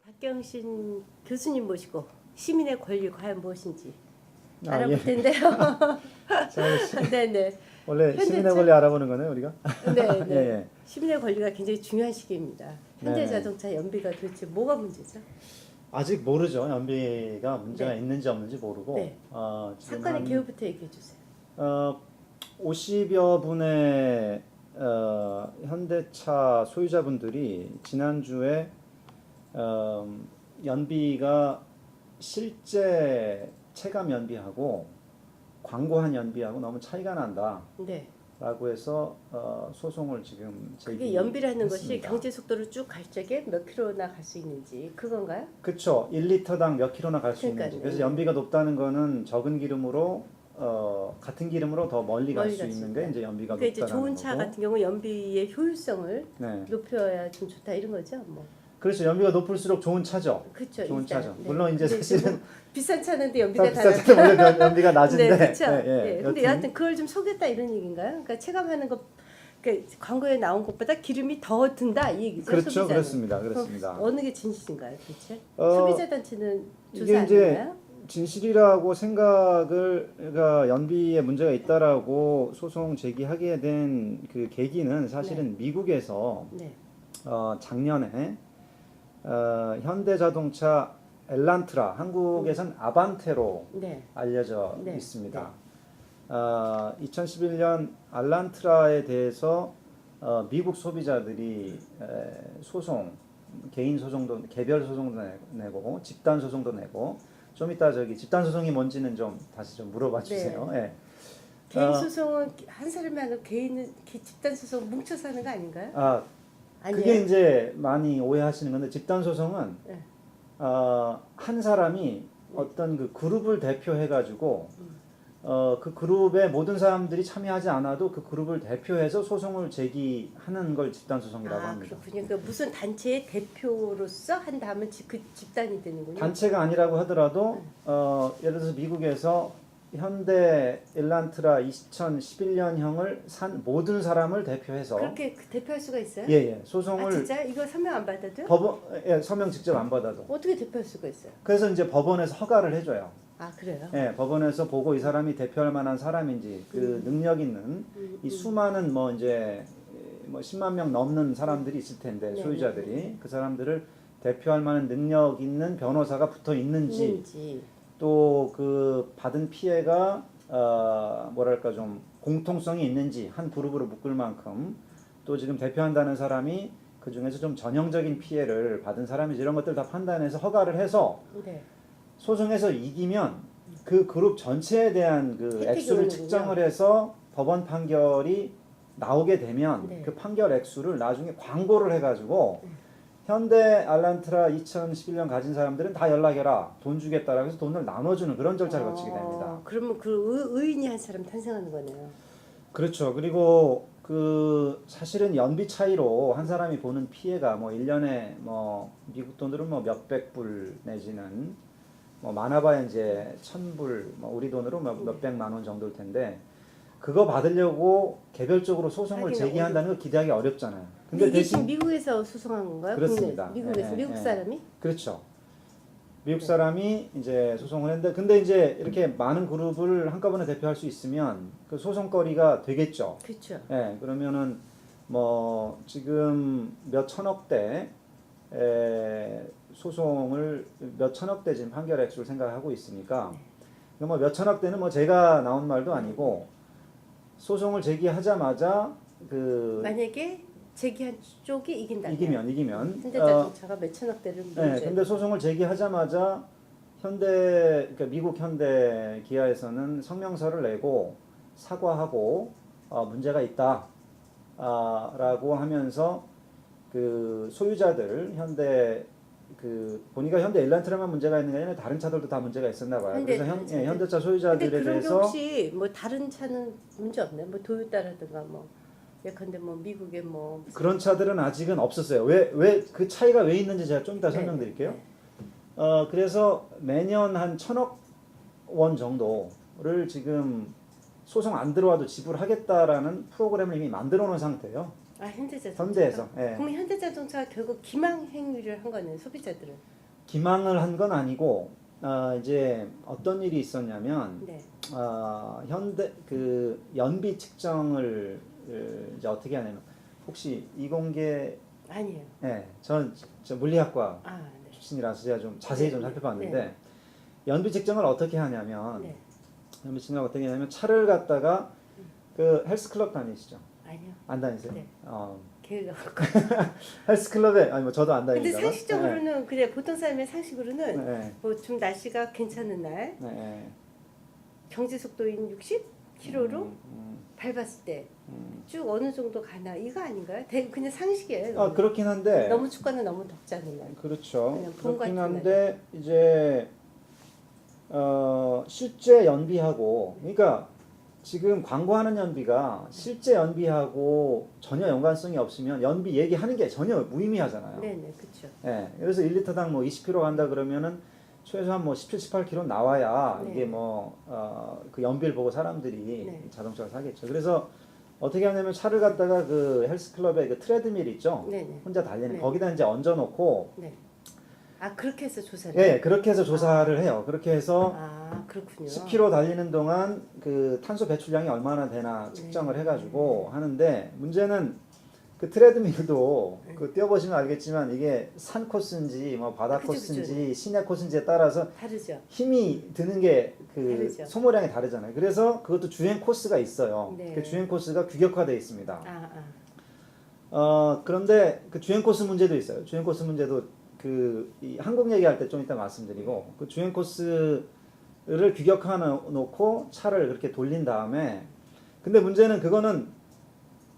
박경신 교수님 모시고 시민의 권리 과연 무엇인지 아, 알아볼 예. 텐데요. 자, 네네. 원래 현대차- 시민의 권리 알아보는 거네요, 우리가. 네, 네. 예, 예. 시민의 권리가 굉장히 중요한 시기입니다. 현대 네. 자동차 연비가 도대체 뭐가 문제죠? 아직 모르죠. 연비가 문제가 네. 있는지 없는지 모르고. 네. 지금 사건의 한, 개요부터 얘기해 주세요. 50여 분의 현대차 소유자분들이 지난주에 연비가 실제 체감 연비하고 광고한 연비하고 너무 차이가 난다. 네. 라고 해서 소송을 지금 그게 연비라는 것이 제기했습니다. 경제 속도로 쭉 갈 적에 몇 킬로나 갈 수 있는지 그건가요? 그렇죠. 1리터당 몇 킬로나 갈 수 그러니까요. 있는지. 그래서 연비가 높다는 거는 적은 기름으로 같은 기름으로 더 멀리 갈 멀리 수 갈수 있는 있다. 게 이제 연비가 그러니까 이제 높다는 좋은 차 거고. 같은 경우 연비의 효율성을 네. 높여야 좀 좋다 이런 거죠. 뭐. 그렇죠. 연비가 높을수록 좋은 차죠. 그렇죠. 좋은 일단. 차죠. 네. 물론 이제 근데 사실은 지금 비싼 차는데 연비가 다 비싼 차는 원래 연비가 낮은데. 네, 그렇죠. 예, 예. 네. 근데 여하튼 그걸 좀 속였다 이런 얘기인가요? 그러니까 체감하는 것, 그러니까 광고에 나온 것보다 기름이 더 든다 이 얘기죠. 그렇죠. 소비자는. 그렇습니다. 그럼 그렇습니다. 어느 게 진실인가요, 도대체? 어, 소비자 단체는 조사 이게 안 이제 했나요? 진실이라고 생각을 그러니까 연비에 문제가 있다라고 소송 제기하게 된 그 계기는 사실은 미국에서 네. 작년에 현대자동차 엘란트라 한국에선 아반떼로 네. 알려져 네. 있습니다. 2011년 알란트라에 대해서 미국 소비자들이 소송, 개인 소송도 개별 소송도 내고 집단 소송도 내고 좀 이따 저기 집단 소송이 뭔지는 좀 다시 좀 물어봐 주세요. 예. 개인 소송은 한 사람이 아니고 집단 소송 뭉쳐서 하는 거 아닌가요? 아니에요? 그게 이제 많이 오해하시는 건데 집단 소송은 네. 한 사람이 어떤 그 그룹을 대표해 가지고 그 그룹의 모든 사람들이 참여하지 않아도 그 그룹을 대표해서 소송을 제기하는 걸 집단 소송이라고 합니다. 그렇군요. 그러니까 무슨 단체의 대표로서 한다 하면 그 집단이 되는군요. 단체가 아니라고 하더라도 예를 들어서 미국에서 현대 엘란트라 2011년형을 산 모든 사람을 대표해서 그렇게 대표할 수가 있어요? 예, 소송을 진짜? 이거 서명 안 받아도요? 서명 직접 안 받아도 어떻게 대표할 수가 있어요? 그래서 이제 법원에서 허가를 해줘요. 그래요? 예, 법원에서 보고 이 사람이 대표할 만한 사람인지 그 능력 있는 이 수많은 뭐 이제 뭐 10만 명 넘는 사람들이 있을 텐데 네, 소유자들이 네. 그 사람들을 대표할 만한 능력 있는 변호사가 붙어 있는지 또 그 받은 피해가 뭐랄까 좀 공통성이 있는지 한 그룹으로 묶을 만큼 또 지금 대표한다는 사람이 그 중에서 좀 전형적인 피해를 받은 사람인지 이런 것들 다 판단해서 허가를 해서 네. 소송에서 이기면 그 그룹 전체에 대한 그 혜택이 액수를 오는군요. 측정을 해서 법원 판결이 나오게 되면 네. 그 판결 액수를 나중에 광고를 해가지고 현대 알란트라 2011년 가진 사람들은 다 연락해라 돈 주겠다라고 해서 돈을 나눠주는 그런 절차를 거치게 됩니다. 그러면 그 의인이 한 사람 탄생하는 거네요. 그렇죠. 그리고 그 사실은 연비 차이로 한 사람이 보는 피해가 뭐 1년에 뭐 미국 돈으로 뭐 몇백 불 내지는 뭐 많아봐야 이제 1,000불 뭐 우리 돈으로 몇백만 원 정도일 텐데 그거 받으려고 개별적으로 소송을 하기는 제기한다는 걸 기대하기 어렵잖아요. 근데 이게 대신 지금 미국에서 소송한 건가요? 그렇습니다. 국내, 미국에서 예, 미국 예. 사람이? 그렇죠. 미국 사람이 이제 소송을 했는데 근데 이제 이렇게 많은 그룹을 한꺼번에 대표할 수 있으면 그 소송거리가 되겠죠. 그렇죠. 예, 그러면은 뭐 지금 몇 천억대 소송을 몇 천억대 지금 판결 액수를 생각하고 있으니까 뭐 몇 천억대는 뭐 제가 나온 말도 아니고 소송을 제기하자마자 그 만약에 제기한 쪽이 이긴다. 이기면 현대자동차가 몇 천억대를 네, 근데 소송을 제기하자마자 그러니까 미국 현대 기아에서는 성명서를 내고 사과하고 문제가 있다 라고 하면서 그 소유자들 현대 보니까 현대 엘란트라만 문제가 있는 게 아니라 다른 차들도 다 문제가 있었나 봐요. 그래서 현대차 소유자들에 근데 그런 게 대해서 혹시 뭐 다른 차는 문제 없나요? 뭐 토요타라든가 뭐 예컨대 뭐 미국의 뭐 그런 차들은 아직은 없었어요. 왜 그 차이가 왜 있는지 제가 좀 이따 설명드릴게요. 네. 그래서 매년 한 1,000억 원 정도를 지금 소송 안 들어와도 지불하겠다라는 프로그램을 이미 만들어 놓은 상태예요. 현대자동차. 현대에서. 예. 그럼 현대자동차가 결국 기망 행위를 한 거네요, 소비자들은. 기망을 한 건 아니고 이제 어떤 일이 있었냐면 네. 현대 그 연비 측정을 이제 어떻게 하냐면 혹시 이공계 아니에요. 네, 저 물리학과 아, 네. 출신이라서 제가 좀 자세히 좀 네, 살펴봤는데 네. 연비 측정을 어떻게 하냐면 네. 연비 측정을 어떻게 하냐면 차를 갖다가 그 헬스클럽 다니시죠? 아니요. 안 다니세요? 네. 어, 계획. 헬스클럽에 아니 뭐 저도 안 근데 다닙니다. 상식적으로는 그냥 보통 사람의 상식으로는 네, 뭐 좀 날씨가 괜찮은 날 네, 네. 정지 속도인 60km로 음. 밟았을 때 쭉 어느 정도 가나 이거 아닌가요? 그냥 상식이에요. 아 그렇긴 한데 너무 춥거나 너무 덥지 않은 날. 그렇죠. 그냥 봄 그렇긴 같은 한데 이제 실제 연비하고 그러니까 지금 광고하는 연비가 실제 연비하고 전혀 연관성이 없으면 연비 얘기하는 게 전혀 무의미하잖아요. 네네 그렇죠. 예, 그래서 1리터당 뭐 20km 간다 그러면은 최소한 뭐 17, 18km 나와야 네. 이게 뭐 그 연비를 보고 사람들이 네. 자동차를 사겠죠. 그래서 어떻게 하냐면 차를 갖다가 그 헬스클럽에 그 트레드밀 있죠. 네네. 혼자 달리는 네. 거기다 이제 얹어놓고 네. 아 그렇게 해서 조사를. 예, 그렇게 해서 조사를 해요. 그렇게 해서 아 그렇군요. 10km 달리는 동안 그 탄소 배출량이 얼마나 되나 측정을 네. 해가지고 하는데 문제는 그 트레드밀도 그 뛰어보시면 알겠지만 이게 산 코스인지 뭐 바다 그죠, 코스인지 시내 코스인지에 따라서 다르죠. 힘이 드는 게 그 다르죠. 소모량이 다르잖아요. 그래서 그것도 주행 코스가 있어요. 네. 그 주행 코스가 규격화되어 있습니다. 아 아. 그런데 그 주행 코스 문제도 있어요. 주행 코스 문제도 이 한국 얘기할 때 좀 이따 말씀드리고 그 주행 코스를 규격화 놓고 차를 그렇게 돌린 다음에 근데 문제는 그거는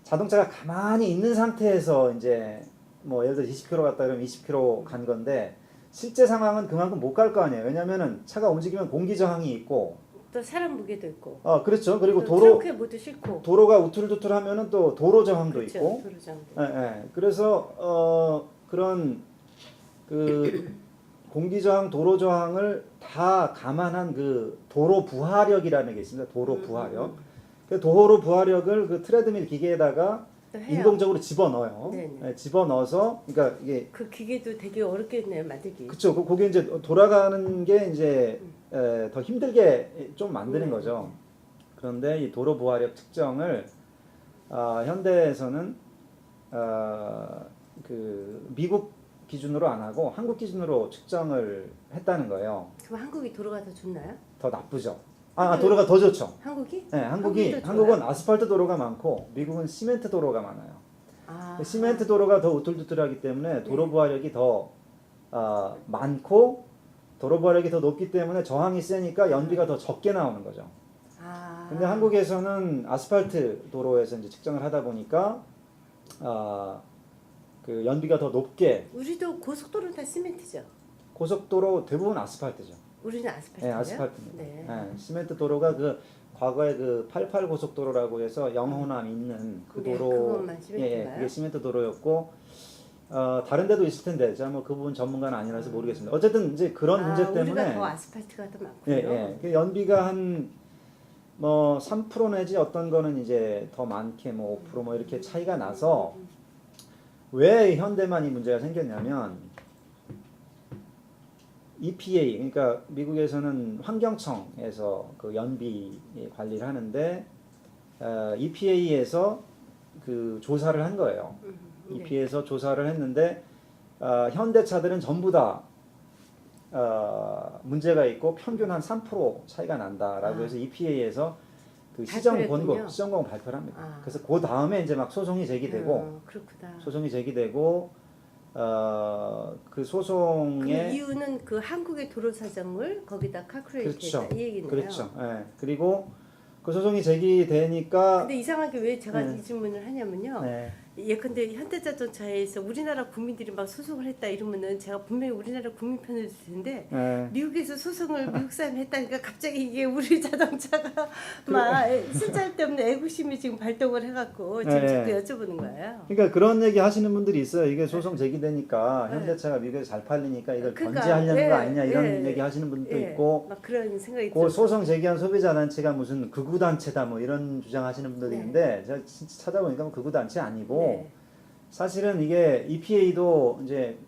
자동차가 가만히 있는 상태에서 이제 뭐 예를 들어 20km 갔다 그러면 20km 간 건데 실제 상황은 그만큼 못 갈 거 아니에요. 왜냐면은 차가 움직이면 공기 저항이 있고 또 사람 무게도 있고. 그렇죠. 그리고 또 트렁크에 모두 싣고. 도로가 우툴투툴하면은 또 도로 저항도 그렇죠. 있고. 도로 저항도. 예. 그래서 그런 그 공기 저항, 도로 저항을 다 감안한 그 도로 부하력이라는 게 있습니다. 도로 부하력. 그 도로 부하력을 그 트레드밀 기계에다가 또 해요. 인공적으로 집어넣어요. 네네. 예, 집어넣어서 그러니까 이게 그 기계도 되게 어렵겠네요 만들기. 그쵸. 그게 이제 돌아가는 게 이제 더 힘들게 좀 만드는 네. 거죠. 그런데 이 도로 부하력 측정을 현대에서는 그 미국 기준으로 안 하고 한국 기준으로 측정을 했다는 거예요. 그럼 한국이 도로가 더 좋나요? 더 나쁘죠. 도로가 더 좋죠. 한국이? 네, 한국이 더 한국은 좋아요? 아스팔트 도로가 많고 미국은 시멘트 도로가 많아요. 아. 시멘트 도로가 더 우툴투툴하기 때문에 도로 부하력이 더 많고 도로 부하력이 더 높기 때문에 저항이 세니까 연비가 더 적게 나오는 거죠. 아. 근데 한국에서는 아스팔트 도로에서 이제 측정을 하다 보니까 그 연비가 더 높게 우리도 고속도로는 다 시멘트죠. 고속도로 대부분 아스팔트죠. 우리는 아스팔트예요? 네, 아스팔트입니다. 네. 네, 시멘트 도로가 그 과거에 그 88 고속도로라고 해서 영호남 있는 그 네, 도로 그것만 시멘트인가요? 그게 시멘트 도로였고 다른 데도 있을 텐데 제가 뭐 그 부분 전문가는 아니라서 모르겠습니다. 어쨌든 이제 그런 문제 때문에 우리가 더 아스팔트가 더 많고요. 그 연비가 한 뭐 3% 내지 어떤 거는 이제 더 많게 뭐 5% 뭐 이렇게 차이가 나서 왜 현대만 이 문제가 생겼냐면 EPA 그러니까 미국에서는 환경청에서 그 연비 관리를 하는데 EPA에서 그 조사를 한 거예요. 네. EPA에서 조사를 했는데 현대차들은 전부 다 문제가 있고 평균 한 3% 차이가 난다라고 해서 EPA에서 그 시정 권고 발표를 합니다. 그래서 그 다음에 이제 막 소송이 제기되고 그렇구나. 소송이 제기되고 그 소송의 그 이유는 그 한국의 도로 사정을 거기다 칼큘레이트했다 이 얘기네요. 그렇죠. 예. 그리고 그 소송이 제기되니까 근데 이상하게 왜 제가 이 질문을 하냐면요. 네. 예컨대 현대자동차에서 우리나라 국민들이 막 소송을 했다 이러면은 제가 분명히 우리나라 국민 편을 들 텐데 미국에서 소송을 미국 사람이 했다니까 갑자기 이게 우리 자동차가 막 쓸데없는 애국심이 지금 발동을 해갖고 지금 자꾸 여쭤보는 거예요. 그러니까 그런 얘기 하시는 분들이 있어요. 이게 소송 제기되니까 현대차가 미국에서 잘 팔리니까 이걸 견제하려는 거 아니냐 이런 얘기 하시는 분도 있고 막 그런 생각이 그 소송 제기한 소비자단체가 무슨 극우단체다 뭐 이런 주장하시는 분들이 있는데 제가 진짜 찾아보니까 극우단체 아니고 사실은 이게 EPA도 이제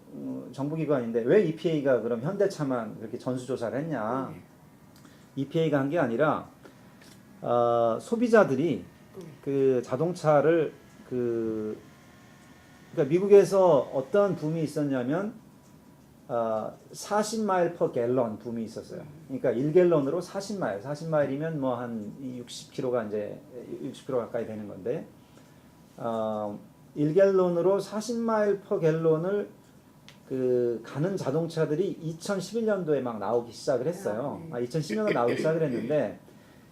정부기관인데 왜 EPA가 그럼 현대차만 그렇게 전수조사를 했냐? EPA가 한 게 아니라 소비자들이 그 자동차를 그러니까 미국에서 어떤 붐이 있었냐면 40마일 per 갤런 붐이 있었어요. 그러니까 1갤런으로 40마일, 40마일이면 뭐 한 60km가 이제 60km 가까이 되는 건데 1갤런으로 40마일 per 갤런을 그 가는 자동차들이 2011년도에 막 나오기 시작을 했어요. 2010년도에 나오기 시작을 했는데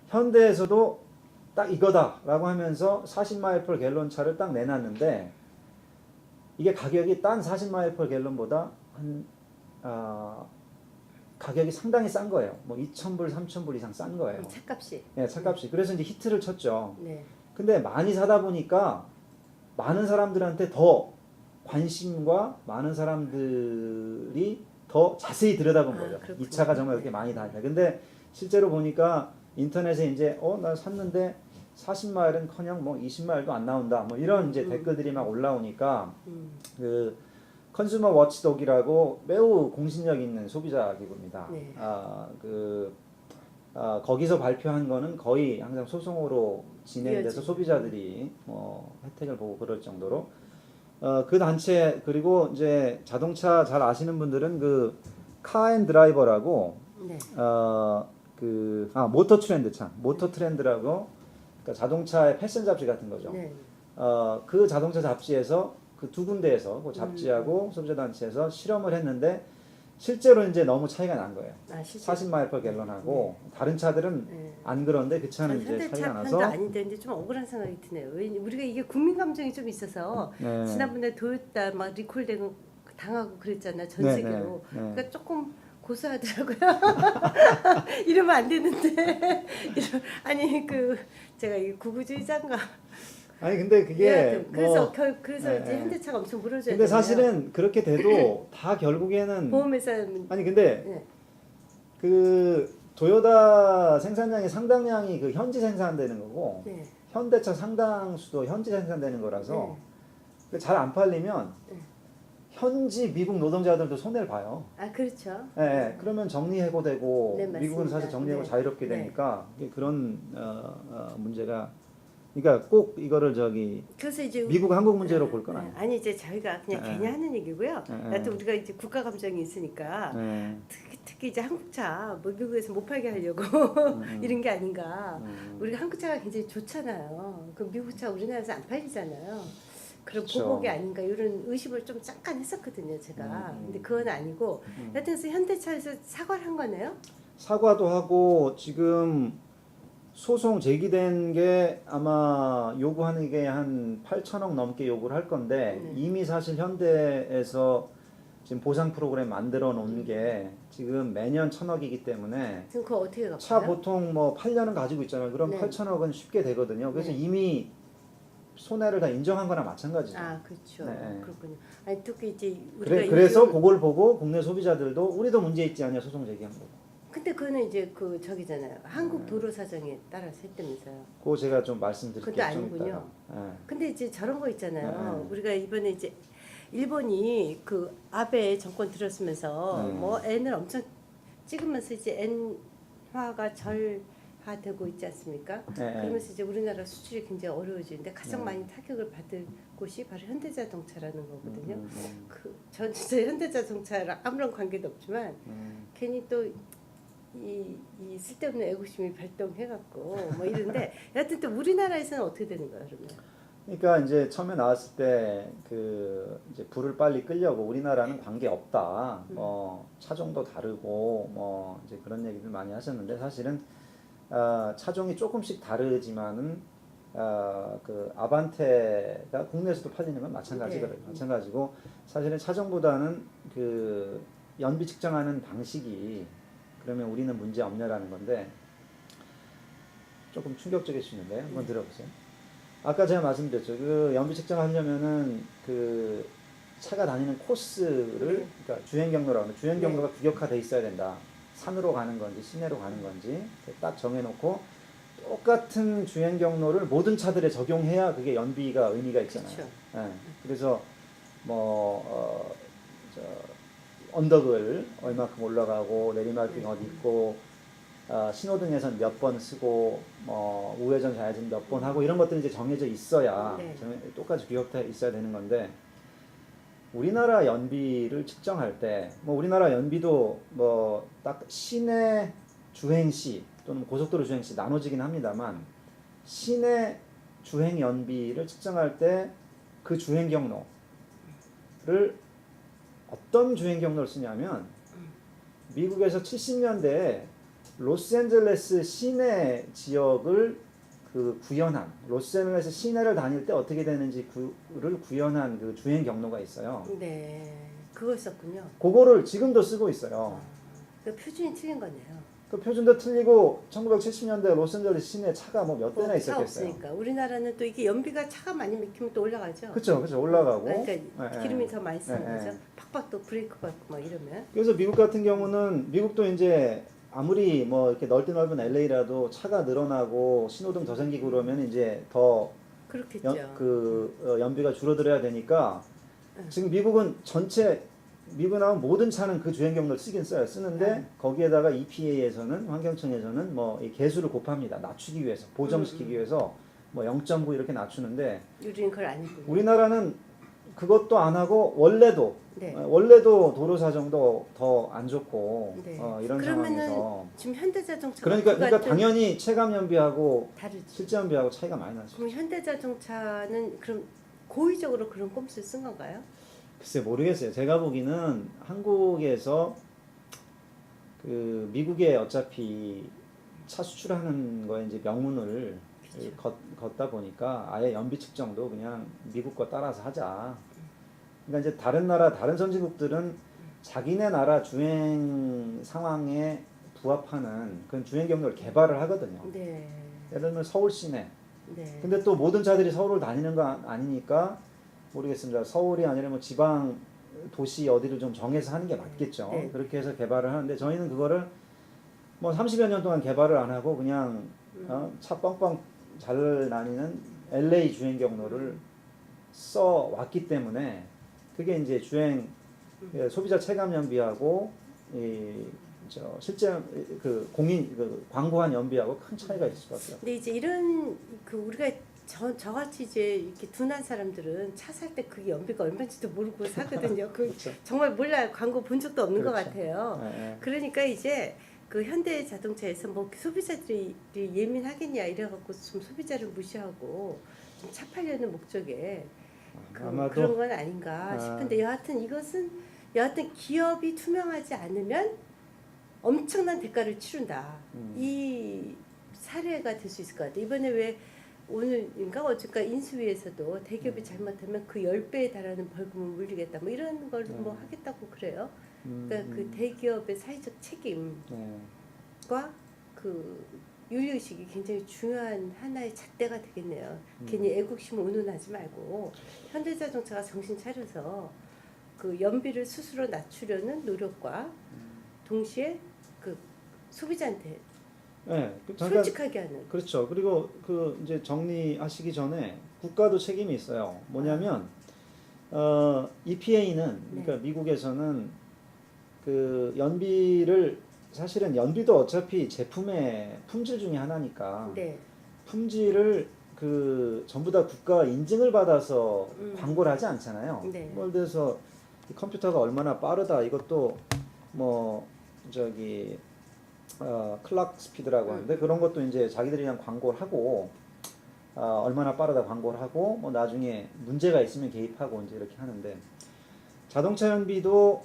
현대에서도 딱 이거다라고 하면서 40마일 per 갤런 차를 딱 내놨는데 이게 가격이 딴 40마일 per 갤런보다 한 가격이 상당히 싼 거예요. 뭐 2,000불, 3,000불 이상 싼 거예요. 차값이. 네, 차값이. 그래서 이제 히트를 쳤죠. 네. 근데 많이 사다 보니까 많은 사람들한테 더 관심과 많은 사람들이 더 자세히 들여다본 거죠. 이 차가 정말 그렇게 많이 다녔다. 근데 실제로 보니까 인터넷에 이제 나 샀는데 40마일은커녕 뭐 20마일도 안 나온다. 뭐 이런 이제 댓글들이 막 올라오니까 그 컨슈머 워치독이라고 매우 공신력 있는 소비자 기구입니다. 네. 거기서 발표한 거는 거의 항상 소송으로 진행돼서 이어지는. 소비자들이 뭐 혜택을 보고 그럴 정도로 그 단체 그리고 이제 자동차 잘 아시는 분들은 그 카앤드라이버라고 네. 모터 트렌드 모터 트렌드라고 그러니까 자동차의 패션 잡지 같은 거죠. 네. 그 자동차 잡지에서 그 두 군데에서 그 잡지하고 소비자 단체에서 실험을 했는데 실제로 이제 너무 차이가 난 거예요. 40마일 per 갤런하고 다른 차들은 안 그런데 그 차는 이제 차이가 나서. 현대차 편도 아닌데 이제 좀 억울한 생각이 드네요. 우리가 이게 국민 감정이 좀 있어서 지난번에 도요타 막 리콜되고 당하고 그랬잖아요. 전 세계로. 그러니까 조금 고소하더라고요. 이러면 안 되는데. 아니 제가 이 구구주의자인가. 아니 근데 그게 그래서 이제 현대차가 엄청 물어줘야 근데 사실은 그렇게 돼도 다 결국에는 보험회사 아니 근데 그 도요타 생산량이 상당량이 그 현지 생산되는 거고 현대차 상당수도 현지 생산되는 거라서 잘 안 팔리면 현지 미국 노동자들도 손해를 봐요. 그렇죠. 그러면 정리해고되고 맞습니다. 미국은 사실 정리해고 자유롭게 되니까 그런 문제가. 그러니까 꼭 이거를 그래서 이제 미국 한국 문제로 볼 건 아니에요. 아니 이제 저희가 그냥 괜히 하는 얘기고요. 또 우리가 이제 국가 감정이 있으니까 특히 이제 한국차 뭐 미국에서 못 팔게 하려고 이런 게 아닌가. 우리가 한국차가 굉장히 좋잖아요. 그 미국차 우리나라에서 안 팔리잖아요. 그런 보복이 아닌가 이런 의심을 좀 잠깐 했었거든요, 제가. 근데 그건 아니고 여튼 현대차에서 사과를 한 거네요. 사과도 하고 지금 소송 제기된 게 아마 요구하는 게 한 8천억 넘게 요구를 할 건데 이미 사실 현대에서 지금 보상 프로그램 만들어 놓은 게 지금 매년 1,000억이기 때문에 지금 그거 어떻게 갚아요? 차 보통 뭐 8년은 가지고 있잖아요. 그럼 8천억은 쉽게 되거든요. 그래서 이미 손해를 다 인정한 거나 마찬가지죠. 그렇죠. 그렇군요. 아니 특히 이제 우리가 그래서 그걸 보고 국내 소비자들도 우리도 문제 있지 않냐 소송 제기한 거고. 근데 그거는 이제 저기잖아요. 한국 도로 사정에 따라서 했다면서요. 그거 제가 좀 말씀드릴게요. 그것도 아니군요. 근데 이제 저런 거 있잖아요. 우리가 이번에 이제 일본이 아베 정권 들었으면서 뭐 N을 엄청 찍으면서 이제 N화가 절하되고 있지 않습니까? 그러면서 이제 우리나라 수출이 굉장히 어려워지는데 가장 많이 타격을 받을 곳이 바로 현대자동차라는 거거든요. 전 진짜 현대자동차랑 아무런 관계도 없지만 괜히 또 이 쓸데없는 애국심이 발동해갖고 뭐 이런데 여하튼 또 우리나라에서는 어떻게 되는 거예요, 그러면? 그러니까 이제 처음에 나왔을 때 이제 불을 빨리 끄려고 우리나라는 관계 없다, 뭐 차종도 다르고 뭐 이제 그런 얘기들 많이 하셨는데 사실은 차종이 조금씩 다르지만은 아반떼가 국내에서도 팔리는 건 마찬가지거든요. 마찬가지고 사실은 차종보다는 연비 측정하는 방식이 그러면 우리는 문제 없냐라는 건데 조금 충격적일 수 있는데 한번 들어보세요. 아까 제가 말씀드렸죠. 연비 측정하려면은 차가 다니는 코스를 그러니까 주행 경로라고 하는 주행 경로가 규격화돼 있어야 된다. 산으로 가는 건지 시내로 가는 건지 딱 정해놓고 똑같은 주행 경로를 모든 차들에 적용해야 그게 연비가 의미가 있잖아요. 그렇죠. 그래서 저 언덕을 얼마큼 올라가고 내리막길 어디 있고 신호등에선 몇 번 쓰고 우회전 좌회전 몇 번 하고 이런 것들이 이제 정해져 있어야 네. 똑같이 규격돼 있어야 되는 건데 우리나라 연비를 측정할 때 우리나라 연비도 딱 시내 주행시 또는 고속도로 주행시 나눠지긴 합니다만 시내 주행 연비를 측정할 때 그 주행 경로를 어떤 주행 경로를 쓰냐면 미국에서 70년대에 로스앤젤레스 시내 지역을 구현한 로스앤젤레스 시내를 다닐 때 어떻게 되는지를 구현한 그 주행 경로가 있어요. 네, 그거 썼군요. 그거를 지금도 쓰고 있어요. 그 표준이 틀린 거네요. 그 표준도 틀리고 1970년대 로스앤젤레스 시내 차가 몇 대나 차 있었겠어요. 없으니까 우리나라는 또 이게 연비가 차가 많이 막히면 또 올라가죠. 그렇죠, 올라가고. 그러니까 기름이 더 많이 쓰는 예, 거죠. 팍팍 또 브레이크 밟고 막 이러면. 그래서 미국 같은 경우는 미국도 이제 아무리 이렇게 넓은 LA라도 차가 늘어나고 신호등 더 생기고 그러면 이제 더 그렇겠죠. 연비가 줄어들어야 되니까 지금 미국은 미국 나온 모든 차는 그 주행 경로를 쓰는데 거기에다가 EPA에서는 환경청에서는 이 개수를 곱합니다. 낮추기 위해서 보정시키기 위해서 0.9 이렇게 낮추는데 우리는 그걸 안 했군요. 우리나라는 그것도 안 하고 원래도 도로 사정도 더 안 좋고 이런 상황에서 지금 현대자동차 그러니까 당연히 체감 연비하고 다르지. 실제 연비하고 차이가 많이 나죠. 그럼 현대자동차는 그럼 고의적으로 그런 꼼수를 쓴 건가요? 글쎄 모르겠어요. 제가 보기는 한국에서 미국에 어차피 차 수출하는 거에 이제 명분을 걷다 보니까 아예 연비 측정도 그냥 미국 거 따라서 하자. 그러니까 이제 다른 선진국들은 자기네 나라 주행 상황에 부합하는 그런 주행 경로를 개발을 하거든요. 네. 예를 들면 서울 시내. 네. 근데 또 모든 차들이 서울을 다니는 거 아니니까 모르겠습니다. 서울이 아니라 지방 도시 어디를 좀 정해서 하는 게 맞겠죠. 네. 그렇게 해서 개발을 하는데 저희는 그거를 30여 년 동안 개발을 안 하고 그냥 차 뻥뻥 잘 다니는 LA 주행 경로를 써 왔기 때문에 그게 이제 소비자 체감 연비하고 실제 광고한 연비하고 큰 차이가 있을 것 같아요. 근데 이제 이런 우리가 저같이 이제 이렇게 둔한 사람들은 차 살 때 그게 연비가 얼마인지도 모르고 사거든요. 그렇죠. 정말 몰라요. 광고 본 적도 없는 것 그렇죠. 같아요. 네. 그러니까 이제 현대자동차에서 소비자들이 예민하겠냐 이래갖고 좀 소비자를 무시하고 좀 차 팔려는 목적에 그런 건 아닌가 싶은데 여하튼 기업이 투명하지 않으면 엄청난 대가를 치른다. 이 사례가 될 수 있을 것 같아요. 이번에 왜 오늘인가 어젠가 인수위에서도 대기업이 잘못하면 그 10배에 달하는 벌금을 물리겠다 뭐 이런 걸 하겠다고 그래요. 그러니까 그 대기업의 사회적 책임과 윤리의식이 굉장히 중요한 하나의 잣대가 되겠네요. 괜히 애국심을 운운하지 말고 현대자동차가 정신 차려서 연비를 스스로 낮추려는 노력과 동시에 소비자한테 솔직하게 하는. 그렇죠. 그리고 이제 정리하시기 전에 국가도 책임이 있어요. 뭐냐면 EPA는 그러니까 미국에서는 연비를 사실은 연비도 어차피 제품의 품질 중에 하나니까 품질을 전부 다 국가가 인증을 받아서 광고를 하지 않잖아요. 예를 들어서 컴퓨터가 얼마나 빠르다 이것도 클락 스피드라고 하는데 그런 것도 이제 자기들이 그냥 광고를 하고 얼마나 빠르다 광고를 하고 나중에 문제가 있으면 개입하고 이제 이렇게 하는데 자동차 연비도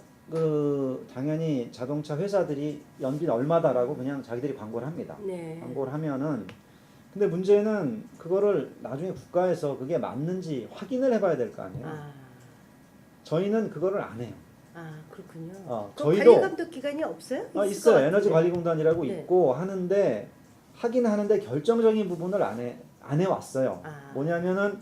당연히 자동차 회사들이 연비는 얼마다라고 그냥 자기들이 광고를 합니다. 광고를 하면은 근데 문제는 그거를 나중에 국가에서 그게 맞는지 확인을 해봐야 될 거 아니에요. 저희는 그거를 안 해요. 그렇군요. 저희도 관리감독 기관이 없어요? 있어요. 에너지관리공단이라고 있고 하는데 하긴 하는데 결정적인 부분을 안 해왔어요. 뭐냐면은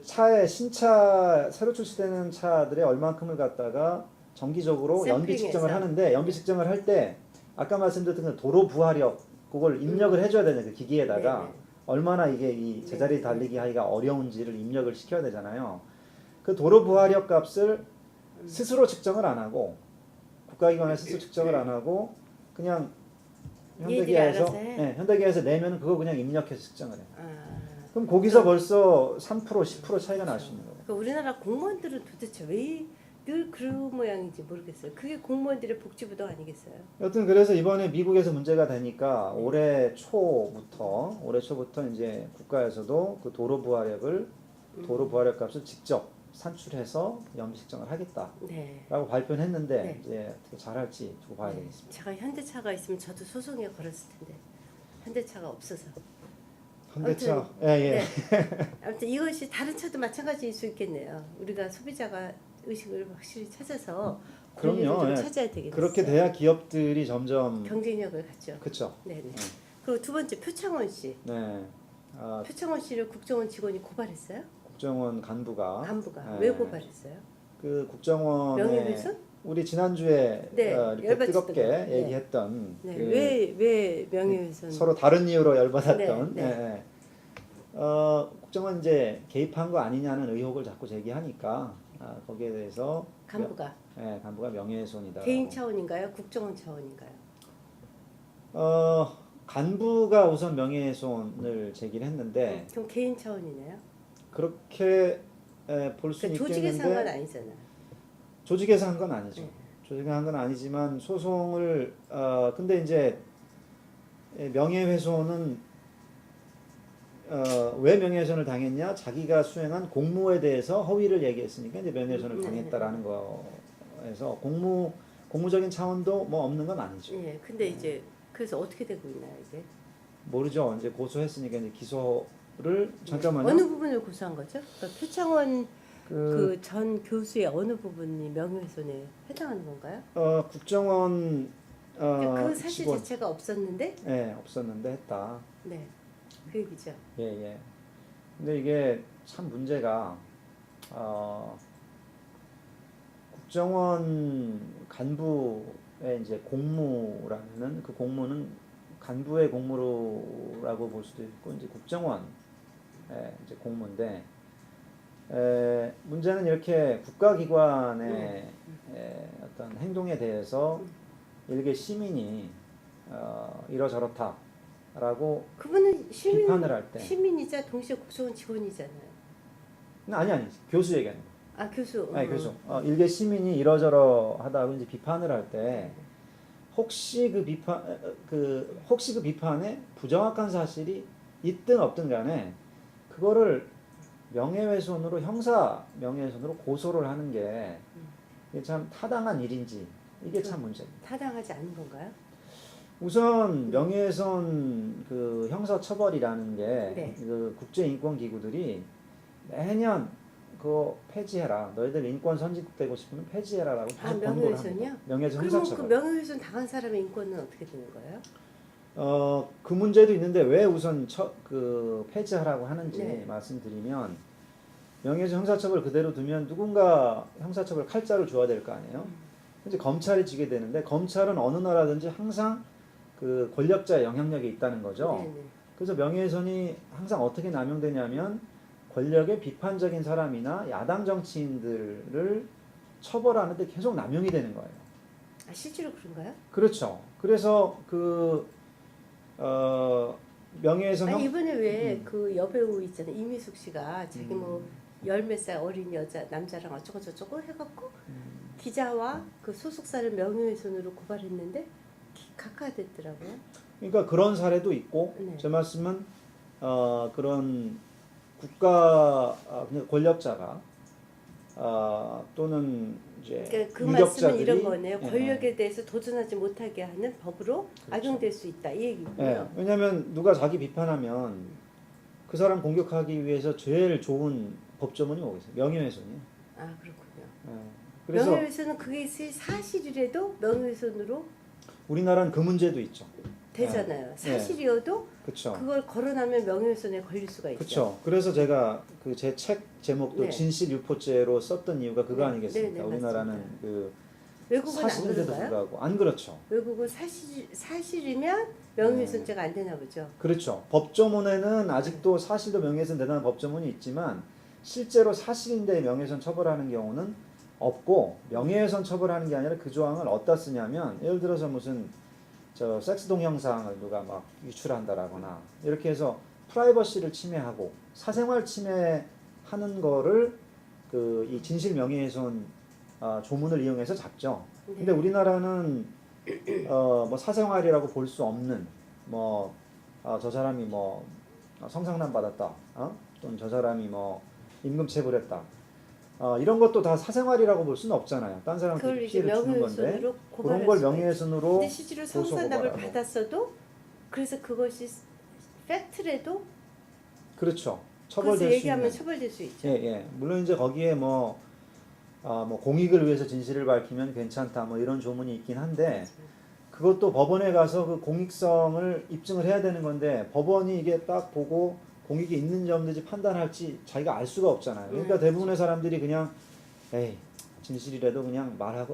차의 신차 새로 출시되는 차들의 얼만큼을 갖다가 정기적으로 연비 측정을 하는데 연비 측정을 할 때 아까 말씀드렸던 도로 부하력 그걸 입력을 해줘야 되는 그 기기에다가 얼마나 이게 이 제자리 달리기 하기가 어려운지를 입력을 시켜야 되잖아요. 그 도로 부하력 값을 스스로 측정을 안 하고 국가기관에서 스스로 측정을 안 하고 그냥 현대기아에서 현대기아에서 내면은 그거 그냥 입력해서 측정을 해. 그럼 거기서 벌써 3% 10% 차이가 날 수 있는 거예요. 그러니까 우리나라 공무원들은 도대체 왜 늘 그런 모양인지 모르겠어요. 그게 공무원들의 복지부도 아니겠어요? 여튼 그래서 이번에 미국에서 문제가 되니까 올해 초부터 이제 국가에서도 그 도로 부하력 값을 직접 산출해서 연비 측정을 하겠다라고 발표를 했는데 이제 어떻게 잘할지 두고 봐야 되겠습니다. 제가 현대차가 있으면 저도 소송에 걸었을 텐데 현대차가 없어서. 현대차 아무튼 이것이 다른 차도 마찬가지일 수 있겠네요. 우리가 소비자가 의식을 확실히 찾아서 그럼요. 찾아야 되겠어요. 그렇게 돼야 기업들이 점점 경쟁력을 갖죠. 그렇죠. 네네. 그리고 두 번째 표창원 씨. 네. 표창원 씨를 국정원 직원이 고발했어요? 국정원 간부가 왜 고발했어요? 그 국정원의 명예훼손? 우리 지난주에 이렇게 뜨겁게 얘기했던 왜 명예훼손? 서로 다른 이유로 열받았던 국정원 이제 개입한 거 아니냐는 의혹을 자꾸 제기하니까 거기에 대해서 간부가 명예훼손이다. 개인 차원인가요? 국정원 차원인가요? 간부가 우선 명예훼손을 제기를 했는데 그럼 개인 차원이네요? 그렇게 볼 수 그러니까 있겠는데 조직에서 한 건 아니잖아요. 조직에서 한 건 아니죠. 조직에서 한 건 아니지만 소송을 근데 이제 명예훼손은 왜 명예훼손을 당했냐? 자기가 수행한 공무에 대해서 허위를 얘기했으니까 이제 명예훼손을 당했다라는 거에서 공무적인 차원도 뭐 없는 건 아니죠. 예. 근데 이제 그래서 어떻게 되고 있나요, 이제? 모르죠. 이제 고소했으니까 이제 기소를 잠깐만요. 어느 부분을 고소한 거죠? 그러니까 표창원 그 전 교수의 어느 부분이 명예훼손에 해당하는 건가요? 국정원 그 사실 직원. 자체가 없었는데? 네, 없었는데 했다. 네. 그 얘기죠. 예. 근데 이게 참 문제가 국정원 간부의 이제 공무라는 그 공무는 간부의 공무라고 볼 수도 있고 이제 국정원 이제 공무인데 문제는 이렇게 국가기관의 어떤 행동에 대해서 일개 시민이 이러저렇다라고 그분은 비판을 할 때 시민이자 동시에 국정원 직원이잖아요. 아니 교수 얘기하는 거. 교수. 아니 교수. 일개 시민이 이러저러하다고 이제 비판을 할 때 혹시 그 비판에 부정확한 사실이 있든 없든 간에 그거를 명예훼손으로 형사 명예훼손으로 고소를 하는 게 이게 참 타당한 일인지 이게 참 문제입니다. 타당하지 않은 건가요? 우선 명예훼손 그 형사 처벌이라는 게 그 국제 인권 기구들이 매년 그거 폐지해라. 너희들 인권 선진국 되고 싶으면 폐지해라라고 계속 권고를 합니다. 명예훼손 형사 처벌. 그러면 그 명예훼손 당한 사람의 인권은 어떻게 되는 거예요? 그 문제도 있는데 왜 우선 폐지하라고 하는지 말씀드리면 명예훼손 형사처벌 그대로 두면 누군가 형사처벌 칼자를 줘야 될 거 아니에요. 이제 검찰이 지게 되는데 검찰은 어느 나라든지 항상 그 권력자의 영향력이 있다는 거죠. 네네. 그래서 명예훼손이 항상 어떻게 남용되냐면 권력의 비판적인 사람이나 야당 정치인들을 처벌하는데 계속 남용이 되는 거예요. 실제로 그런가요? 그렇죠. 그래서 명예훼손 이번에 왜 그 여배우 있잖아요. 이미숙 씨가 자기 뭐 열 몇 살 어린 남자랑 어쩌고 저쩌고 해갖고 기자와 그 소속사를 명예훼손으로 고발했는데 각하됐더라고요. 그러니까 그런 사례도 있고 제 말씀은 그런 국가 권력자가 또는 이제 그러니까 그 유력자들이 말씀은 이런 거네요. 권력에 대해서 도전하지 못하게 하는 법으로 악용될 수 있다 이 얘기고요. 왜냐하면 누가 자기 비판하면 그 사람 공격하기 위해서 제일 좋은 법조문이 뭐겠어요? 명예훼손이에요. 그렇군요. 그래서 명예훼손은 그게 사실이라도 명예훼손으로 우리나라는 그 문제도 있죠. 되잖아요. 사실이어도 그쵸. 그걸 거론하면 명예훼손에 걸릴 수가 있죠. 그렇죠. 그래서 제가 그 제 책 제목도 진실 유포죄로 썼던 이유가 그거 아니겠습니까? 우리나라는 맞습니다. 그 외국은 사실인데도 불구하고 안 그렇죠. 외국은 사실이면 명예훼손죄가 안 되나 보죠. 그렇죠. 법조문에는 아직도 사실도 명예훼손 되는 법조문이 있지만 실제로 사실인데 명예훼손 처벌하는 경우는 없고 명예훼손 처벌하는 게 아니라 그 조항을 어디다 쓰냐면 예를 들어서 무슨 저 섹스 동영상을 누가 막 유출한다라거나 이렇게 해서 프라이버시를 침해하고 사생활 침해하는 거를 그 이 진실 명예훼손 조문을 이용해서 잡죠. 근데 우리나라는 뭐 사생활이라고 볼 수 없는 뭐 저 사람이 뭐 성상남 받았다, 또는 저 사람이 뭐 임금체불했다, 이런 것도 다 사생활이라고 볼 수는 없잖아요. 딴 사람한테 피해를 주는 건데 그런 걸 명예훼손으로 근데 실제로 성상납을 받았어도 그래서 그것이 팩트래도 그렇죠. 그래서 처벌될 수 얘기하면 있는. 처벌될 수 있죠. 예, 예. 물론 이제 거기에 뭐 공익을 위해서 진실을 밝히면 괜찮다 뭐 이런 조문이 있긴 한데 그것도 법원에 가서 그 공익성을 입증을 해야 되는 건데 법원이 이게 딱 보고 공익이 있는지 없는지 판단할지 자기가 알 수가 없잖아요. 그러니까 대부분의 사람들이 그냥 에이 진실이라도 그냥 말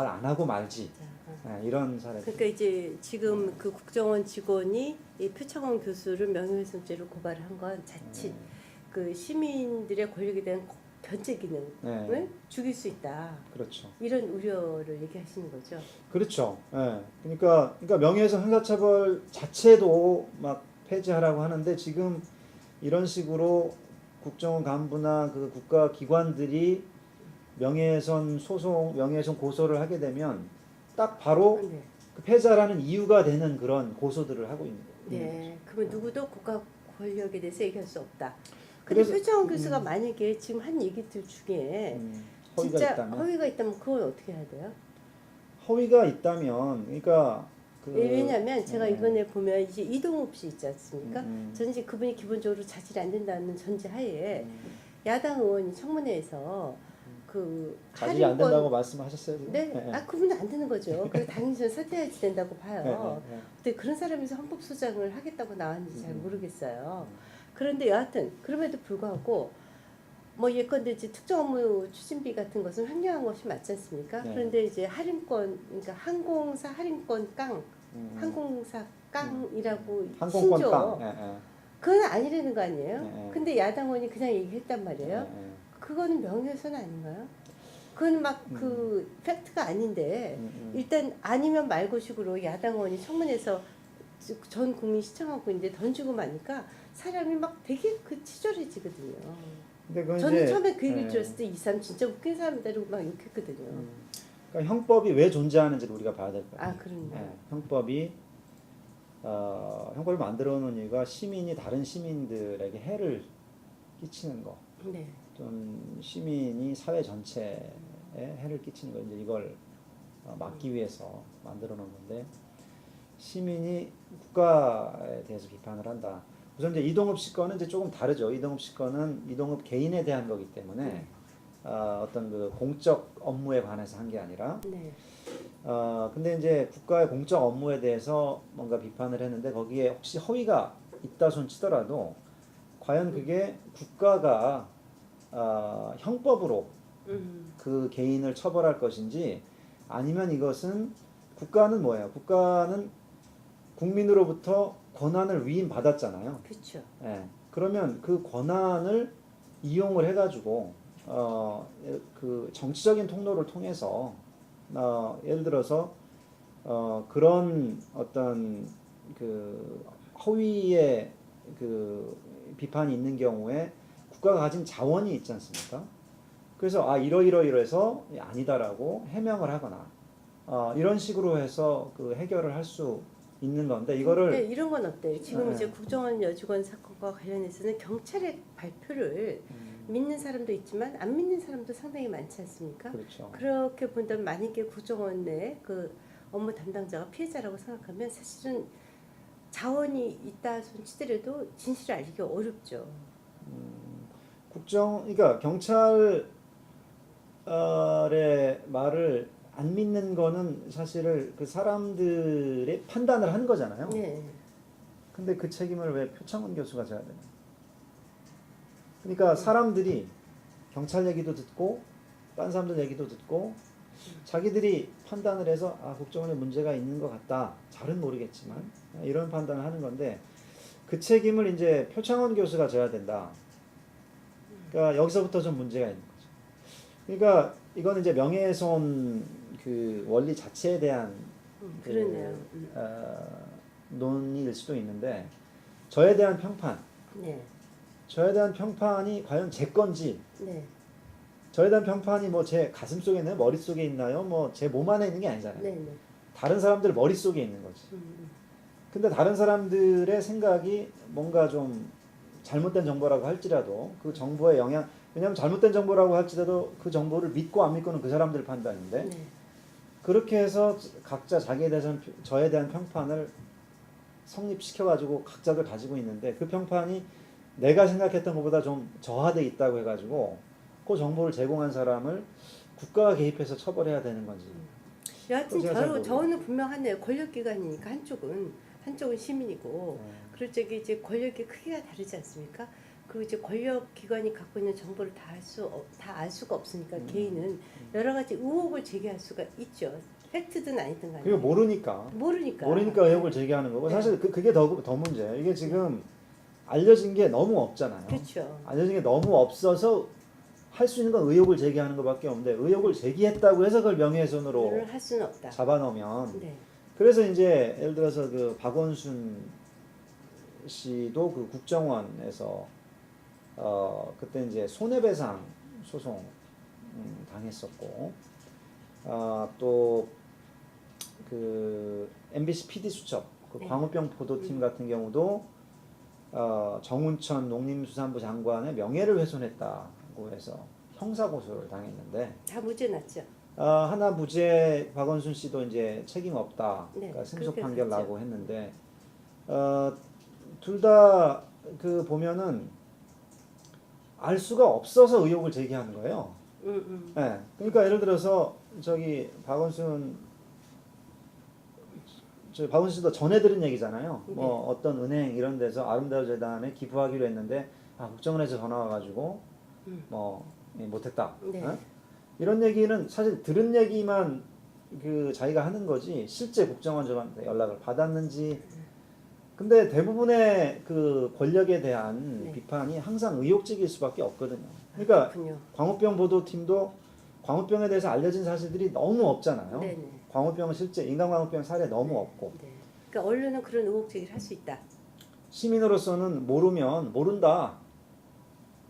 안 하고 말지. 이런 사례. 그러니까 이제 지금 그 국정원 직원이 이 표창원 교수를 명예훼손죄로 고발한 건 자칫 그 시민들의 권력에 대한 견제 기능을 죽일 수 있다. 그렇죠. 이런 우려를 얘기하시는 거죠. 그렇죠. 예. 그러니까 명예훼손 형사처벌 자체도 막 폐지하라고 하는데 지금 이런 식으로 국정원 간부나 그 국가 기관들이 명예훼손 소송, 명예훼손 고소를 하게 되면 딱 바로 그 폐자라는 이유가 되는 그런 고소들을 하고 있는 거죠. 그러면 누구도 국가 권력에 대해서 얘기할 수 없다. 근데 표창원 교수가 만약에 지금 한 얘기들 중에 허위가 진짜 있다면? 허위가 있다면 그건 어떻게 해야 돼요? 허위가 있다면 그러니까 왜냐하면 제가 이번에 보면 이제 이동욱 씨 있지 않습니까? 저는 이제 그분이 기본적으로 자질이 안 된다는 전제하에 야당 의원이 청문회에서 그 자질이 안 된다고 말씀하셨어요? 지금? 네, 그분은 안 되는 거죠. 그래서 당연히 저는 사퇴해야지 된다고 봐요. 네. 근데 그런 사람에서 헌법소장을 하겠다고 나왔는지 잘 모르겠어요. 그런데 여하튼 그럼에도 불구하고 뭐 예컨대 이제 특정 업무 추진비 같은 것은 횡령한 것이 맞지 않습니까? 그런데 이제 할인권, 그러니까 항공사 할인권 깡, 항공사 깡이라고 항공권 신조. 깡. 그건 아니라는 거 아니에요? 근데 야당원이 그냥 얘기했단 말이에요. 그거는 명예훼손 아닌가요? 그건 막 그 팩트가 아닌데 일단 아니면 말고식으로 야당원이 청문회에서 전 국민 시청하고 있는데 던지고 마니까 사람이 막 되게 그 치졸해지거든요. 근데 저는 처음에 그 얘기를 들었을 때 이 사람 진짜 웃긴 사람이다 이러고 막 욕했거든요. 그러니까 형법이 왜 존재하는지를 우리가 봐야 될 거예요. 그럼요. 형법이 형법을 만들어 놓은 이유가 시민이 다른 시민들에게 해를 끼치는 거. 좀 시민이 사회 전체에 해를 끼치는 거 이제 이걸 막기 위해서 만들어 놓은 건데 시민이 국가에 대해서 비판을 한다. 우선 이제 이동욱 씨 건은 이제 조금 다르죠. 이동욱 씨 건은 이동욱 개인에 대한 거기 때문에 어떤 그 공적 업무에 관해서 한 게 아니라 근데 이제 국가의 공적 업무에 대해서 뭔가 비판을 했는데 거기에 혹시 허위가 있다 손 치더라도 과연 그게 국가가 형법으로 그 개인을 처벌할 것인지 아니면 이것은 국가는 뭐예요? 국가는 국민으로부터 권한을 위임받았잖아요. 그렇죠. 그러면 그 권한을 이용을 해가지고 그 정치적인 통로를 통해서 예를 들어서 그런 어떤 그 허위의 그 비판이 있는 경우에 국가가 가진 자원이 있지 않습니까? 그래서 이러이러해서 아니다라고 해명을 하거나 이런 식으로 해서 그 해결을 할 수 있는 건데 이거를 이런 건 어때요? 지금 이제 국정원 여직원 사건과 관련해서는 경찰의 발표를 믿는 사람도 있지만 안 믿는 사람도 상당히 많지 않습니까? 그렇죠. 그렇게 본다면 만약에 국정원 내 그 업무 담당자가 피해자라고 생각하면 사실은 자원이 있다 손치더라도 진실을 알기가 어렵죠. 그러니까 경찰의 말을 안 믿는 거는 사실을 그 사람들의 판단을 한 거잖아요. 근데 그 책임을 왜 표창원 교수가 져야 되나? 그러니까 사람들이 경찰 얘기도 듣고 딴 사람들 얘기도 듣고 자기들이 판단을 해서 국정원에 문제가 있는 것 같다. 잘은 모르겠지만 이런 판단을 하는 건데 그 책임을 이제 표창원 교수가 져야 된다. 그러니까 여기서부터 좀 문제가 있는 거죠. 그러니까 이거는 이제 명예훼손 그 원리 자체에 대한 그러네요. 논의일 수도 있는데 저에 대한 평판, 네. 저에 대한 평판이 과연 제 건지, 네. 저에 대한 평판이 뭐 제 가슴 속에 있나요, 머릿 속에 있나요, 뭐 제 몸 안에 있는 게 아니잖아요. 네. 네. 다른 사람들 머릿 속에 있는 거지. 근데 다른 사람들의 생각이 뭔가 좀 잘못된 정보라고 할지라도 그 정보의 영향, 왜냐하면 잘못된 정보라고 할지라도 그 정보를 믿고 안 믿고는 그 사람들 판단인데 네. 그렇게 해서 각자 자기에 대해서 저에 대한 평판을 성립시켜가지고 각자들 가지고 있는데 그 평판이 내가 생각했던 것보다 좀 저하돼 있다고 해가지고 그 정보를 제공한 사람을 국가가 개입해서 처벌해야 되는 건지. 여하튼 그거 제가 잘 저는 분명하네요. 권력기관이니까 한쪽은 시민이고 그럴 적에 이제 권력의 크기가 다르지 않습니까? 그 이제 권력기관이 갖고 있는 정보를 다 알 수가 없으니까 개인은 여러 가지 의혹을 제기할 수가 있죠. 팩트든 아니든 간에. 그리고 모르니까 의혹을 제기하는 거고 네. 사실 그게 더 문제예요. 이게 지금 알려진 게 너무 없잖아요. 그렇죠. 알려진 게 너무 없어서 할 수 있는 건 의혹을 제기하는 것밖에 없는데 의혹을 제기했다고 해서 그걸 명예훼손으로 할 수는 없다. 잡아넣으면 네. 그래서 이제 예를 들어서 그 박원순 씨도 그 국정원에서 그때 이제 손해배상 소송 당했었고 또 그 MBC PD 수첩 그 네. 광우병 보도팀 같은 경우도 정운천 농림수산부 장관의 명예를 훼손했다고 해서 형사 고소를 당했는데 다 무죄 났죠. 하나 무죄, 박원순 씨도 이제 책임 없다, 네, 그러니까 승소 그렇게 판결 됐죠. 나고 했는데 둘 다 그 보면은 알 수가 없어서 의혹을 제기하는 거예요. 네, 그러니까 예를 들어서 박원순 씨도 전해 들은 얘기잖아요. 네. 뭐 어떤 은행 이런 데서 아름다운 재단에 기부하기로 했는데 국정원에서 전화 와가지고 뭐 못했다. 네. 이런 얘기는 사실 들은 얘기만 그 자기가 하는 거지 실제 국정원장한테 연락을 받았는지. 근데 대부분의 그 권력에 대한 네. 비판이 항상 의혹적일 수밖에 없거든요. 그러니까 그렇군요. 광우병 보도팀도 광우병에 대해서 알려진 사실들이 너무 없잖아요. 네네. 광우병은 실제 인간광우병 사례 너무 없고. 네. 그러니까 언론은 그런 의혹 제기를 할 수 있다. 시민으로서는 모르면 모른다.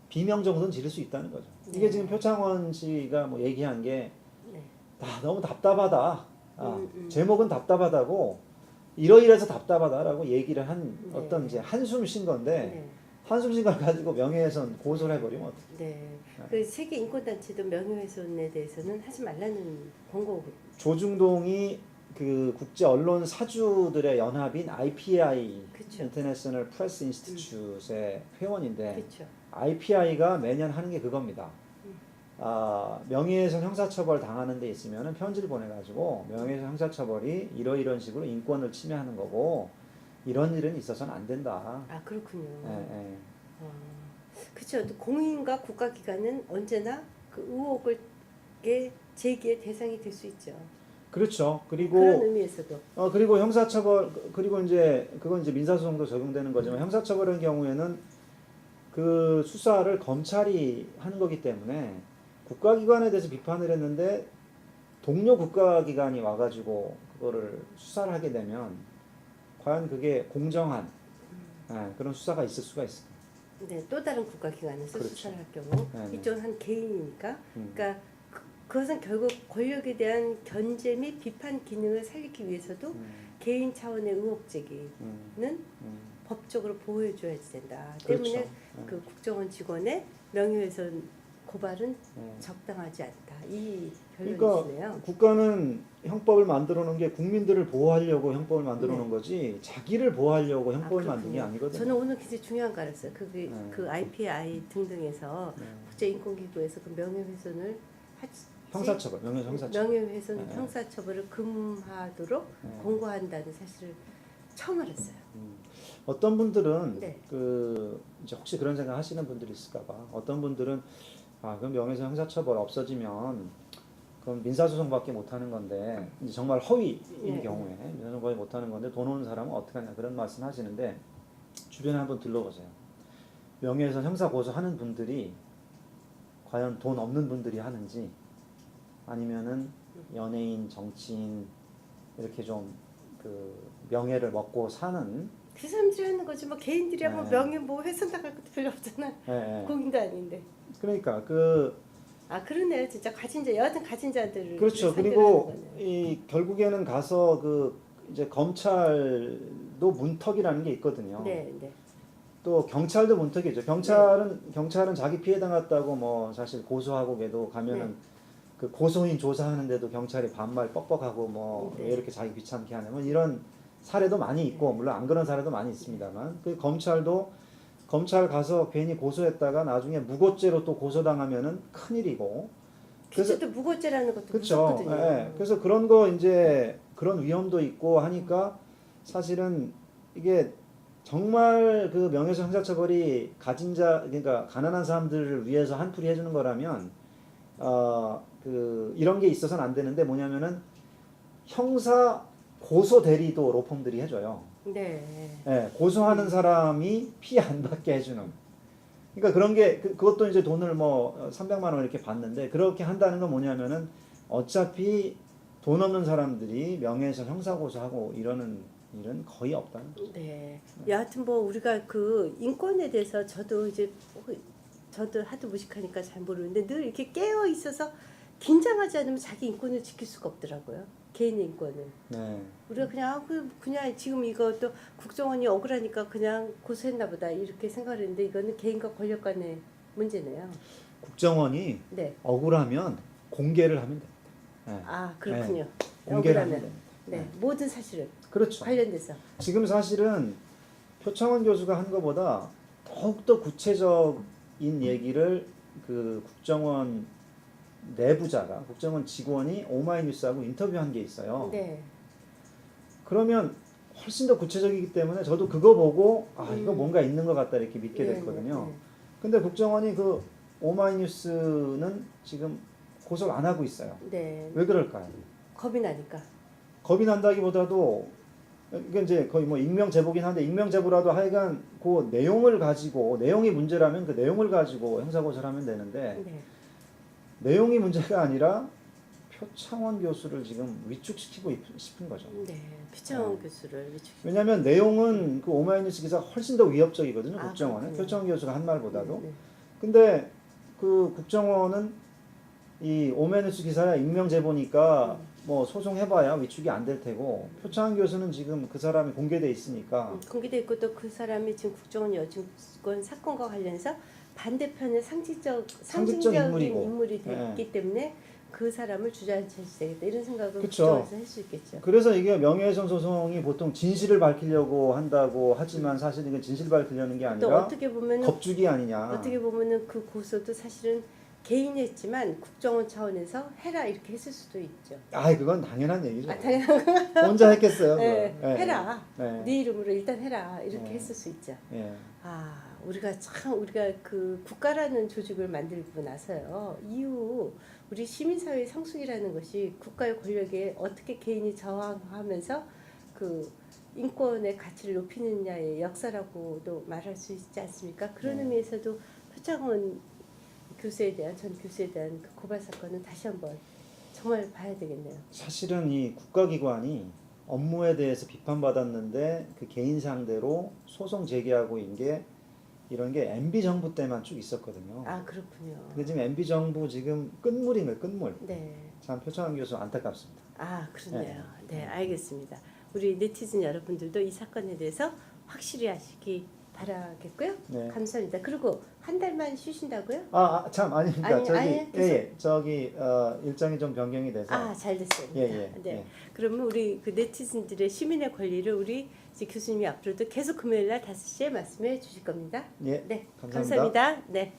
비명 정도는 지를 수 있다는 거죠. 네. 이게 지금 표창원 씨가 뭐 얘기한 게 네. 너무 답답하다. 제목은 답답하다고 이러이러해서 답답하다라고 얘기를 한 네. 어떤 이제 한숨 쉰 건데 네. 한숨 쉰 걸 가지고 명예훼손 고소를 해버리면 어떡해. 네. 그 세계 인권단체도 명예훼손에 대해서는 하지 말라는 권고거든요. 조중동이 그 국제 언론 사주들의 연합인 IPI, 그쵸. International Press Institute의 회원인데 그렇죠. IPI가 매년 하는 게 그겁니다. 명예훼손 형사처벌 당하는 데 있으면 편지를 보내가지고 명예훼손 형사처벌이 이런 식으로 인권을 침해하는 거고 이런 일은 있어서는 안 된다. 그렇군요. 예. 그렇죠. 공인과 국가기관은 언제나 그 의혹을 제기의 대상이 될 수 있죠. 그렇죠. 그리고 그런 의미에서도. 그리고 형사처벌 그리고 이제 그건 이제 민사소송도 적용되는 거지만 형사처벌의 경우에는 그 수사를 검찰이 하는 거기 때문에 국가기관에 대해서 비판을 했는데 동료 국가기관이 와가지고 그거를 수사를 하게 되면 과연 그게 공정한 그런 수사가 있을 수가 있습니다. 네, 또 다른 국가기관에서 그렇죠. 수사를 할 경우 이쪽은 한 개인이니까 그러니까 그것은 결국 권력에 대한 견제 및 비판 기능을 살리기 위해서도 개인 차원의 의혹 제기는 법적으로 보호해줘야 된다. 그렇죠. 때문에 그 국정원 직원의 명예훼손 고발은 적당하지 않다. 이 결론이시네요. 그러니까 국가는 형법을 만들어 놓은 게 국민들을 보호하려고 형법을 만들어 놓은 거지 자기를 보호하려고 형법을 만든 게 아니거든요. 저는 오늘 굉장히 중요한 거 알았어요. 그 IPI 등등에서 국제인권기구에서 그 명예훼손을 형사처벌, 명예훼손 형사처벌을 금하도록 권고한다는 사실을 처음 알았어요. 어떤 분들은 네. 이제 혹시 그런 생각 하시는 분들이 있을까봐 어떤 분들은 그럼 명예훼손 형사처벌 없어지면 그럼 민사소송밖에 못하는 건데 이제 정말 허위인 경우에 민사소송밖에 못하는 건데 돈 오는 사람은 어떻게 하냐 그런 말씀 하시는데 주변에 한번 들러보세요. 명예훼손 형사 고소하는 분들이 과연 돈 없는 분들이 하는지 아니면은 연예인, 정치인 이렇게 좀 그 명예를 먹고 사는 그 사람들이 하는 거지 뭐 개인들이 뭐 네. 명예 뭐 훼손당할 것도 별로 없잖아. 예, 예. 공인도 아닌데. 그러니까 그 아 그러네요. 진짜 가진 자 여하튼 가진 자들을 그렇죠. 상대로 그리고 하는 거네. 이 결국에는 가서 그 이제 검찰도 문턱이라는 게 있거든요. 네, 네. 또 경찰도 문턱이죠. 경찰은 자기 피해 당했다고 뭐 사실 고소하고 걔도 가면은 네. 그 고소인 조사하는데도 경찰이 반말 뻑뻑하고 뭐 왜 네. 이렇게 자기 귀찮게 하냐 뭐 이런 사례도 많이 있고 물론 안 그런 사례도 많이 있습니다만 그 검찰도 검찰 가서 괜히 고소했다가 나중에 무고죄로 또 고소당하면은 큰일이고 그래서 또 무고죄라는 것도 그렇죠. 무섭거든요. 예. 그래서 그런 거 이제 그런 위험도 있고 하니까 사실은 이게 정말 그 명예훼손 형사처벌이 가진 자 그러니까 가난한 사람들을 위해서 한풀이 해주는 거라면 그 이런 게 있어서는 안 되는데 뭐냐면은 형사 고소 대리도 로펌들이 해줘요. 네. 예, 고소하는 사람이 피해 안 받게 해주는. 그러니까 그런 게 그것도 이제 돈을 뭐 300만 원 이렇게 받는데 그렇게 한다는 건 뭐냐면은 어차피 돈 없는 사람들이 명예훼손 형사 고소하고 이러는 일은 거의 없다는 거죠. 네. 여하튼 뭐 우리가 그 인권에 대해서 저도 이제 저도 하도 무식하니까 잘 모르는데 늘 이렇게 깨어 있어서 긴장하지 않으면 자기 인권을 지킬 수가 없더라고요. 개인의 인권을. 네. 우리가 그냥 그냥 지금 이것도 국정원이 억울하니까 그냥 고소했나 보다 이렇게 생각했는데 이거는 개인과 권력 간의 문제네요. 국정원이 네. 억울하면 공개를 하면 됩니다. 네. 아 그렇군요. 공개를 하면 억울하면. 됩니다. 네. 모든 사실을 그렇죠. 관련돼서. 지금 사실은 표창원 교수가 한 것보다 더욱더 구체적인 얘기를 그 국정원 내부자가 국정원 직원이 오마이뉴스하고 인터뷰한 게 있어요. 네. 그러면 훨씬 더 구체적이기 때문에 저도 그거 보고 아 이거 뭔가 있는 것 같다 이렇게 믿게 됐거든요. 네. 근데 국정원이 그 오마이뉴스는 지금 고소를 안 하고 있어요. 네. 왜 그럴까요? 겁이 나니까. 겁이 난다기보다도 이게 이제 거의 뭐 익명 제보긴 한데 익명 제보라도 하여간 그 내용을 가지고 내용이 문제라면 그 내용을 가지고 형사 고소를 하면 되는데 네. 내용이 문제가 아니라 표창원 교수를 지금 위축시키고 싶은 거죠. 네. 표창원 교수를 왜냐하면 내용은 그 오마이뉴스 기사가 훨씬 더 위협적이거든요. 아, 국정원은 그렇군요. 표창원 교수가 한 말보다도. 네. 근데 그 국정원은 이 오마이뉴스 기사야 익명 제보니까 뭐 소송해봐야 위축이 안 될 테고 표창원 교수는 지금 그 사람이 공개돼 있으니까 공개돼 있고 또 그 사람이 지금 국정원 여직원 사건과 관련해서 반대편의 상징적인 인물이고. 인물이 됐기 네. 때문에 그 사람을 주저앉혀야 되겠다 이런 생각을 그쵸. 국정원에서 할 수 있겠죠. 그래서 이게 명예훼손 소송이 보통 진실을 밝히려고 한다고 하지만 사실 이건 진실 밝히려는 게 또 아니라 어떻게 보면 겁주기 아니냐. 어떻게 보면은 그 고소도 사실은 개인이 했지만 국정원 차원에서 해라 이렇게 했을 수도 있죠. 아, 그건 당연한 얘기죠. 아, 당연한 혼자 했겠어요. 네, 그걸. 해라. 네. 네 이름으로 일단 해라 이렇게 네. 했을 수 있죠. 예. 아 우리가 그 국가라는 조직을 만들고 나서요 이후 우리 시민사회 성숙이라는 것이 국가의 권력에 어떻게 개인이 저항하면서 그 인권의 가치를 높이느냐의 역사라고도 말할 수 있지 않습니까? 그런 의미에서도 표창원 교수에 대한 전 교수에 대한 그 고발 사건은 다시 한번 정말 봐야 되겠네요. 사실은 이 국가기관이 업무에 대해서 비판받았는데 그 개인 상대로 소송 제기하고 이런 게 MB 정부 때만 쭉 있었거든요. 아 그렇군요. 근데 지금 MB 정부 지금 끝물인 거예요, 끝물. 네. 참 표창원 교수 안타깝습니다. 아 그렇네요. 네 알겠습니다. 우리 네티즌 여러분들도 이 사건에 대해서 확실히 아시기 바라겠고요. 네. 감사합니다. 그리고 한 달만 쉬신다고요? 참 아닙니다. 아니, 저기 일정이 좀 변경이 돼서. 아 잘 됐어요. 네. 예. 그러면 우리 그 네티즌들의 시민의 권리를 우리 이제 교수님이 앞으로도 계속 금요일 날 5시에 말씀해 주실 겁니다. 예. 네. 감사합니다. 감사합니다. 네.